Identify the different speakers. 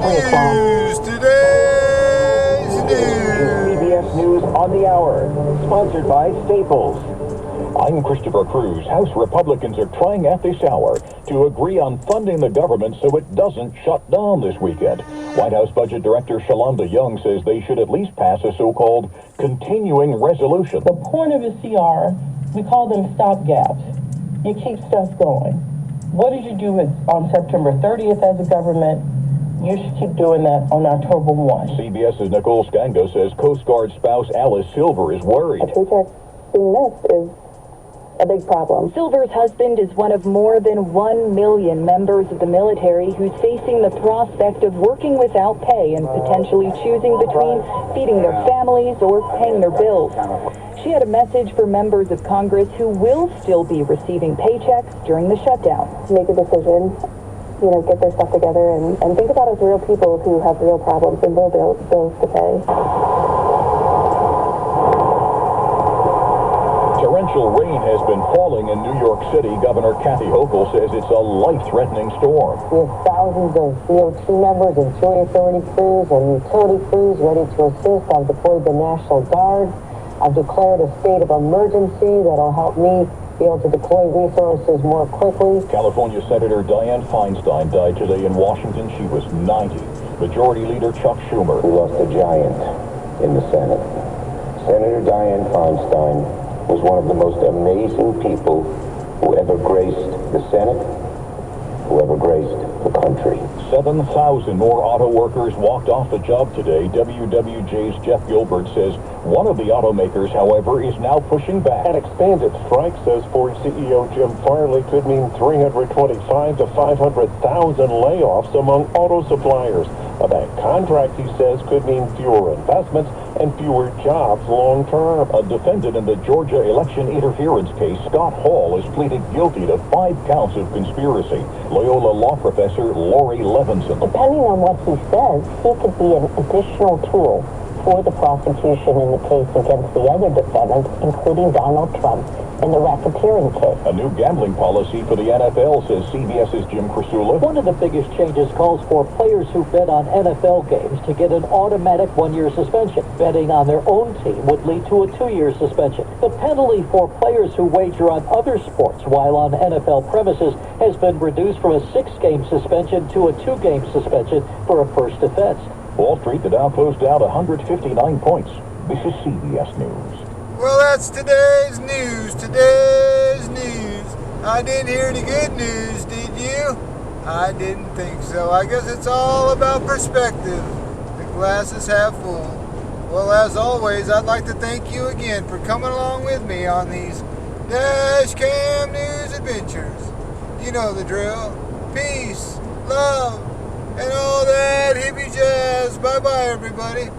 Speaker 1: News. Today's news.
Speaker 2: CBS News on the Hour, sponsored by Staples. I'm Christopher Cruz. House Republicans are trying at this hour to agree on funding the government so it doesn't shut down this weekend. White House Budget Director Shalonda Young says they should at least pass a so-called continuing resolution.
Speaker 3: The point of a CR, we call them stopgaps. You keep stuff going. What did you do on September 30th as a government? You should keep doing that on October 1.
Speaker 2: CBS's Nicole Scango says Coast Guard spouse Alice Silver is worried.
Speaker 4: A paycheck being missed is a big problem.
Speaker 5: Silver's husband is one of more than 1 million members of the military who's facing the prospect of working without pay and potentially choosing between feeding their families or paying their bills. She had a message for members of Congress who will still be receiving paychecks during the shutdown.
Speaker 4: Make a decision, get their stuff together and think about us real people who have real problems and real bills to pay.
Speaker 2: Torrential rain has been falling in New York City. Governor Kathy Hochul says it's a life-threatening storm.
Speaker 6: We have thousands of DOT members and Sewer Authority crews and utility crews ready to assist. I've deployed the National Guard. I've declared a state of emergency that'll help me be able to deploy resources more quickly.
Speaker 2: California Senator Dianne Feinstein died today in Washington. She was 90. Majority Leader Chuck Schumer.
Speaker 7: We lost a giant in the Senate. Senator Dianne Feinstein was one of the most amazing people who ever graced the Senate, who ever graced the country.
Speaker 2: 7,000 more auto workers walked off the job today. WWJ's Jeff Gilbert says one of the automakers, however, is now pushing back.
Speaker 8: An expanded strike, says Ford CEO Jim Farley, could mean 325 to 500,000 layoffs among auto suppliers. A bank contract, he says, could mean fewer investments and fewer jobs long term.
Speaker 2: A defendant in the Georgia election interference case, Scott Hall, has pleaded guilty to 5 counts of conspiracy. Loyola law professor Lori Levinson.
Speaker 6: Depending on what he says, he could be an additional tool for the prosecution in the case against the other defendants, including Donald Trump in the racketeering case.
Speaker 2: A new gambling policy for the NFL, says CBS's Jim Krasula.
Speaker 9: One of the biggest changes calls for players who bet on NFL games to get an automatic 1-year suspension. Betting on their own team would lead to a 2-year suspension. The penalty for players who wager on other sports while on NFL premises has been reduced from a 6-game suspension to a 2-game suspension for a first offense.
Speaker 2: Wall Street, the Dow closed out 159 points. This is CBS News.
Speaker 1: Well, that's today's news. Today's news. I didn't hear any good news, did you? I didn't think so. I guess it's all about perspective. The glass is half full. Well, as always, I'd like to thank you again for coming along with me on these Dashcam News adventures. You know the drill. Peace, love, and all that hippie jazz. Bye-bye, everybody.